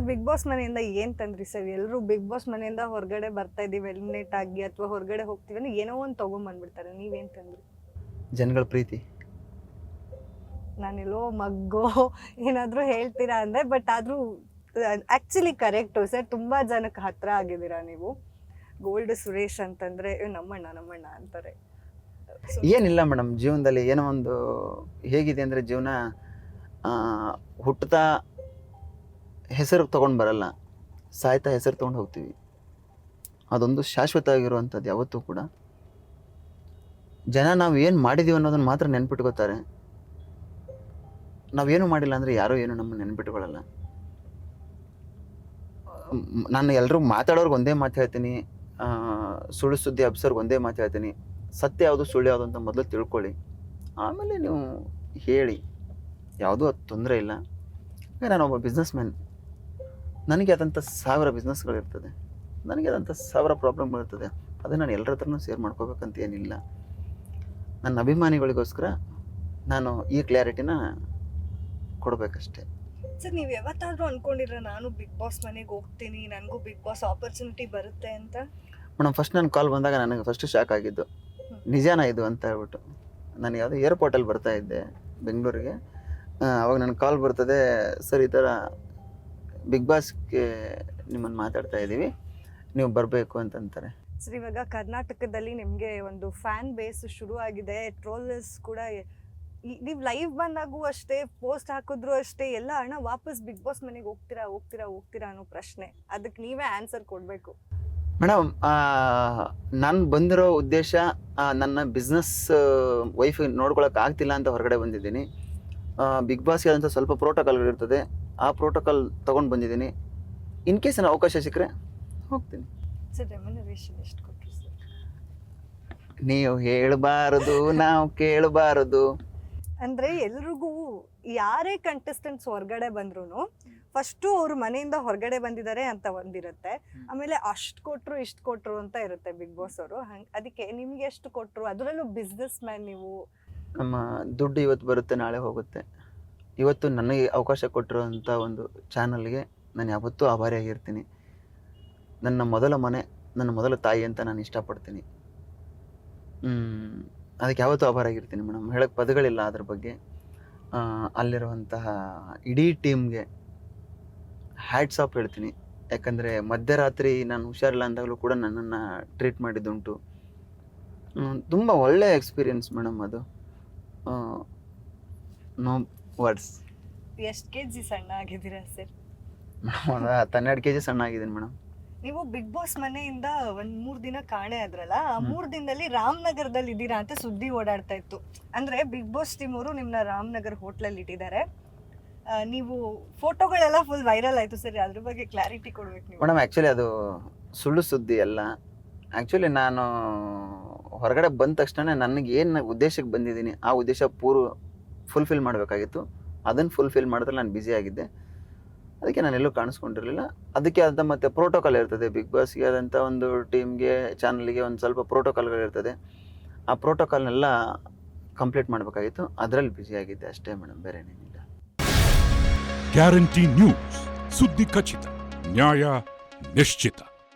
Big boss ಮನೆಯಿಂದ ಏನ್ ತಂದ್ರಿ sir? ಎಲ್ಲರೂ ಬಿಗ್ ಬಾಸ್ ಮನೆಯಿಂದ ಹೊರಗಡೆ ಬರ್ತಾ ಇದೀವಿ ಎಲಿಮಿನೇಟ್ ಆಗಿ ಅಥವಾ ಹೊರಗಡೆ ಹೋಗ್ತೀವಿ ಅಂದ್ರೆ ಏನೋ ಒಂದು ತಗೊಂಡ್ಬಂದ್ಬಿಡ್ತಾರೆ. ನೀವೇನ್ ತಂದ್ರಿ? ಜನಗಳ ಪ್ರೀತಿ. ನಾನೆಲ್ಲೋ ಮಗ್ಗೋ ಏನಾದ್ರೂ ಹೇಳ್ತೀರಾ ಅಂದ್ರೆ, ಬಟ್ ಆದ್ರೂ ಆಕ್ಚುಲಿ ಕರೆಕ್ಟು ಸರ್. ತುಂಬಾ ಜನಕ್ಕೆ ಹತ್ರ ಆಗಿದ್ದೀರಾ ನೀವು. ಗೋಲ್ಡ್ ಸುರೇಶ್ ಅಂತಂದ್ರೆ ನಮ್ಮಣ್ಣ ಅಂತಾರೆ. ಏನಿಲ್ಲ ಮೇಡಮ್, ಜೀವನದಲ್ಲಿ ಏನೋ ಒಂದು ಹೇಗಿದೆ ಅಂದರೆ ಜೀವನ ಹುಟ್ಟುತ್ತಾ ಹೆಸರು ತೊಗೊಂಡು ಬರಲ್ಲ, ಸಾಯ್ತಾ ಹೆಸರು ತೊಗೊಂಡು ಹೋಗ್ತೀವಿ. ಅದೊಂದು ಶಾಶ್ವತ ಆಗಿರುವಂಥದ್ದು ಯಾವತ್ತೂ ಕೂಡ. ಜನ ನಾವು ಏನು ಮಾಡಿದ್ದೀವಿ ಅನ್ನೋದನ್ನು ಮಾತ್ರ ನೆನ್ಪಿಟ್ಕೋತಾರೆ. ನಾವೇನು ಮಾಡಿಲ್ಲ ಅಂದರೆ ಯಾರೂ ಏನು ನಮ್ಮ ನೆನ್ಪಿಟ್ಕೊಳ್ಳಲ್ಲ. ನಾನು ಎಲ್ಲರೂ ಮಾತಾಡೋರ್ಗೆ ಒಂದೇ ಮಾತು ಹೇಳ್ತೀನಿ, ಸುಳ್ಳು ಸುದ್ದಿ ಹಬ್ಸೋರ್ಗೆ ಒಂದೇ ಮಾತು ಹೇಳ್ತೀನಿ, ಸತ್ಯ ಯಾವುದು ಸುಳ್ಳು ಯಾವುದು ಅಂತ ಮೊದಲು ತಿಳ್ಕೊಳ್ಳಿ, ಆಮೇಲೆ ನೀವು ಹೇಳಿ. ಯಾವುದೂ ಅದು ತೊಂದರೆ ಇಲ್ಲ. ನಾನೊಬ್ಬ ಬಿಸ್ನೆಸ್ ಮ್ಯಾನ್, ನನಗೆ ಆದಂಥ 1000 ಬಿಸ್ನೆಸ್ಗಳಿರ್ತದೆ, ನನಗೆ ಆದಂಥ 1000 ಪ್ರಾಬ್ಲಮ್ಗಳಿರ್ತದೆ. ಅದನ್ನು ನಾನು ಎಲ್ಲರ ಹತ್ರನೂ ಶೇರ್ ಮಾಡ್ಕೋಬೇಕಂತ ಏನಿಲ್ಲ. ನನ್ನ ಅಭಿಮಾನಿಗಳಿಗೋಸ್ಕರ ನಾನು ಈ ಕ್ಲಾರಿಟಿನ ಕೊಡಬೇಕಷ್ಟೆ. ಸರ್, ನೀವು ಯಾವತ್ತಾದ್ರೂ ಅನ್ಕೊಂಡಿರ ನಾನು ಬಿಗ್ ಬಾಸ್ ಮನೆಗೆ ಹೋಗ್ತೀನಿ, ನನಗೂ ಬಿಗ್ ಬಾಸ್ ಆಪರ್ಚುನಿಟಿ ಬರುತ್ತೆ ಅಂತ? ಮೇಡಮ್, ಫಸ್ಟ್ ನನ್ನ ಕಾಲ್ ಬಂದಾಗ ನನಗೆ ಫಸ್ಟ್ ಶಾಕ್ ಆಗಿದ್ದು, ನಿಜಾನ ಇದು ಅಂತ ಹೇಳ್ಬಿಟ್ಟು. ನಾನು ಯಾವುದೋ ಏರ್ಪೋರ್ಟಲ್ಲಿ ಬರ್ತಾ ಇದ್ದೆ ಬೆಂಗಳೂರಿಗೆ. ಅವಾಗ ನನ್ನ ಕಾಲ್ ಬರ್ತದೆ, ಸರ್ ಈ ಥರ ಬಿಗ್ ಬಾಸ್ಗೆ ನಿಮ್ಮನ್ನು ಮಾತಾಡ್ತಾ ಇದ್ದೀವಿ, ನೀವು ಬರಬೇಕು ಅಂತಂತಾರೆ. ಸರ್, ಇವಾಗ ಕರ್ನಾಟಕದಲ್ಲಿ ನಿಮಗೆ ಒಂದು ಫ್ಯಾನ್ ಬೇಸ್ ಶುರು ಆಗಿದೆ. ಟ್ರೋಲರ್ಸ್ ಕೂಡ ನೀವು ಲೈವ್ ಬಂದಾಗೂ ಅಷ್ಟೇ, ಪೋಸ್ಟ್ ಹಾಕಿದ್ರು ಅಷ್ಟೇ, ಎಲ್ಲ ಹಣ ವಾಪಸ್ ಬಿಗ್ ಬಾಸ್ ಮನೆಗೆ ಹೋಗ್ತೀರಾ ಅನ್ನೋ ಪ್ರಶ್ನೆ. ಅದಕ್ಕೆ ನೀವೇ ಆನ್ಸರ್ ಕೊಡಬೇಕು. ಮೇಡಮ್, ನಾನು ಬಂದಿರೋ ಉದ್ದೇಶ ನನ್ನ ಬಿಸ್ನೆಸ್ ವೈಫ್ ನೋಡ್ಕೊಳಕ್ಕೆ ಆಗ್ತಿಲ್ಲ ಅಂತ ಹೊರಗಡೆ ಬಂದಿದ್ದೀನಿ. ಬಿಗ್ ಬಾಸ್ಗೆ ಆದಂಥ ಸ್ವಲ್ಪ ಪ್ರೋಟೋಕಾಲ್ಗಳಿರ್ತದೆ, ಆ ಪ್ರೋಟೋಕಾಲ್ ತೊಗೊಂಡು ಬಂದಿದ್ದೀನಿ. ಇನ್ ಕೇಸ್ ನಾನು ಅವಕಾಶ ಸಿಕ್ಕರೆ ಹೋಗ್ತೀನಿ. ಸರ್, ರೆಮ್ಯುನರೇಷನ್ ಎಷ್ಟು ಕೊಟ್ಟರು ಸರ್? ನೀವು ಹೇಳಬಾರದು, ನಾವು ಕೇಳಬಾರದು. ಅಂದರೆ ಎಲ್ರಿಗೂ ಯಾರೇ ಕಂಟೆಸ್ಟೆಂಟ್ಸ್ ಹೊರಗಡೆ ಬಂದ್ರು ಫಸ್ಟು ಅವ್ರ ಮನೆಯಿಂದ ಹೊರಗಡೆ ಬಂದಿದ್ದಾರೆ ಅಂತ ಒಂದಿರುತ್ತೆ, ಆಮೇಲೆ ಅಷ್ಟು ಕೊಟ್ಟರು ಇಷ್ಟು ಕೊಟ್ಟರು ಅಂತ ಇರುತ್ತೆ ಬಿಗ್ ಬಾಸ್ ಅವರು. ಅದಕ್ಕೆ ನಿಮ್ಗೆ ಎಷ್ಟು ಕೊಟ್ಟರು? ಅದರಲ್ಲೂ ಬಿಸ್ನೆಸ್ ಮ್ಯಾನ್ ನೀವು. ನಮ್ಮ ದುಡ್ಡು ಇವತ್ತು ಬರುತ್ತೆ, ನಾಳೆ ಹೋಗುತ್ತೆ. ಇವತ್ತು ನನಗೆ ಅವಕಾಶ ಕೊಟ್ಟಿರೋಂಥ ಒಂದು ಚಾನಲ್ಗೆ ನಾನು ಯಾವತ್ತೂ ಆಭಾರಿಯಾಗಿರ್ತೀನಿ. ನನ್ನ ಮೊದಲ ಮನೆ, ನನ್ನ ಮೊದಲ ತಾಯಿ ಅಂತ ನಾನು ಇಷ್ಟಪಡ್ತೀನಿ. ಅದಕ್ಕೆ ಯಾವತ್ತೂ ಆಭಾರಿಯಾಗಿರ್ತೀನಿ ಮೇಡಮ್. ಹೇಳೋಕ್ಕೆ ಪದಗಳಿಲ್ಲ ಅದ್ರ ಬಗ್ಗೆ. ಅಲ್ಲಿರುವಂತಹ ಇಡೀ ಟೀಮ್ಗೆ ಹ್ಯಾಟ್ಸ್ ಆಫ್ ಹೇಳ್ತೀನಿ. ಯಾಕಂದರೆ ಮಧ್ಯರಾತ್ರಿ ನಾನು ಹುಷಾರಿಲ್ಲ ಅಂದಾಗಲೂ ಕೂಡ ನನ್ನನ್ನು ಟ್ರೀಟ್ ಮಾಡಿದ್ದುಂಟು. ತುಂಬ ಒಳ್ಳೆಯ ಎಕ್ಸ್ಪೀರಿಯನ್ಸ್ ಮೇಡಮ್ ಅದು. No words. ಎಷ್ಟು ಕೆಜಿ ಸಣ್ಣ ಆಗಿದ್ದೀರಾ ಸರ್? ಮೇಡಮ್, 12 kg ಸಣ್ಣ ಆಗಿದ್ದೀನಿ ಮೇಡಮ್. ನೀವು ಬಿಗ್ ಬಾಸ್ ಮನೆಯಿಂದ ಒಂದ್ 3 ದಿನ ಕಾಣೆ ಆದ್ರಲ್ಲ, ಆ 3 ದಿನದಲ್ಲಿ ರಾಮನಗರದಲ್ಲಿ ಇದ್ದೀರಾ ಅಂತ ಸುದ್ದಿ ಓಡಾಡ್ತಾ ಇತ್ತು. ಅಂದ್ರೆ ಬಿಗ್ ಬಾಸ್ ಟೀಮ್ ಅವರು ನಿಮ್ನ ರಾಮನಗರ್ ಹೋಟ್ಲಲ್ಲಿ ಇಟ್ಟಿದ್ದಾರೆ. ನೀವು ಫೋಟೋಗಳೆಲ್ಲ ಫುಲ್ ವೈರಲ್ ಆಯ್ತು ಸರ್, ಅದ್ರ ಬಗ್ಗೆ ಕ್ಲಾರಿಟಿ ಕೊಡ್ಬೇಕು ನೀವು. ಮೇಡಮ್, ಆ್ಯಕ್ಚುಲಿ ಅದು ಸುಳ್ಳು ಸುದ್ದಿ ಅಲ್ಲ. ಆ್ಯಕ್ಚುಲಿ ನಾನು ಹೊರಗಡೆ ಬಂದ ತಕ್ಷಣ ನನಗೆ ಏನು ಉದ್ದೇಶಕ್ಕೆ ಬಂದಿದ್ದೀನಿ ಆ ಉದ್ದೇಶ ಫುಲ್ಫಿಲ್ ಮಾಡಬೇಕಾಗಿತ್ತು. ಅದನ್ನು ಫುಲ್ಫಿಲ್ ಮಾಡಿದ್ರೆ ನಾನು ಬ್ಯುಸಿ ಆಗಿದ್ದೆ. ಅದಕ್ಕೆ ನಾನು ಎಲ್ಲೂ ಕಾಣಿಸ್ಕೊಂಡಿರಲಿಲ್ಲ. ಅದಕ್ಕೆ ಆದ ಮತ್ತು ಪ್ರೋಟೋಕಾಲ್ ಇರ್ತದೆ ಬಿಗ್ ಬಾಸ್ಗೆ ಆದಂಥ ಒಂದು ಟೀಮ್ಗೆ, ಚಾನಲ್ಗೆ ಒಂದು ಸ್ವಲ್ಪ ಪ್ರೋಟೋಕಾಲ್ಗಳಿರ್ತದೆ. ಆ ಪ್ರೋಟೋಕಾಲ್ನೆಲ್ಲ ಕಂಪ್ಲೀಟ್ ಮಾಡಬೇಕಾಗಿತ್ತು. ಅದರಲ್ಲಿ ಬ್ಯುಸಿ ಆಗಿದ್ದೆ ಅಷ್ಟೇ ಮೇಡಮ್, ಬೇರೆ ಏನೇನಿಲ್ಲ. ಗ್ಯಾರಂಟಿ ನ್ಯೂಸ್, ಸುದ್ದಿ ಖಚಿತ, ನ್ಯಾಯ ನಿಶ್ಚಿತ.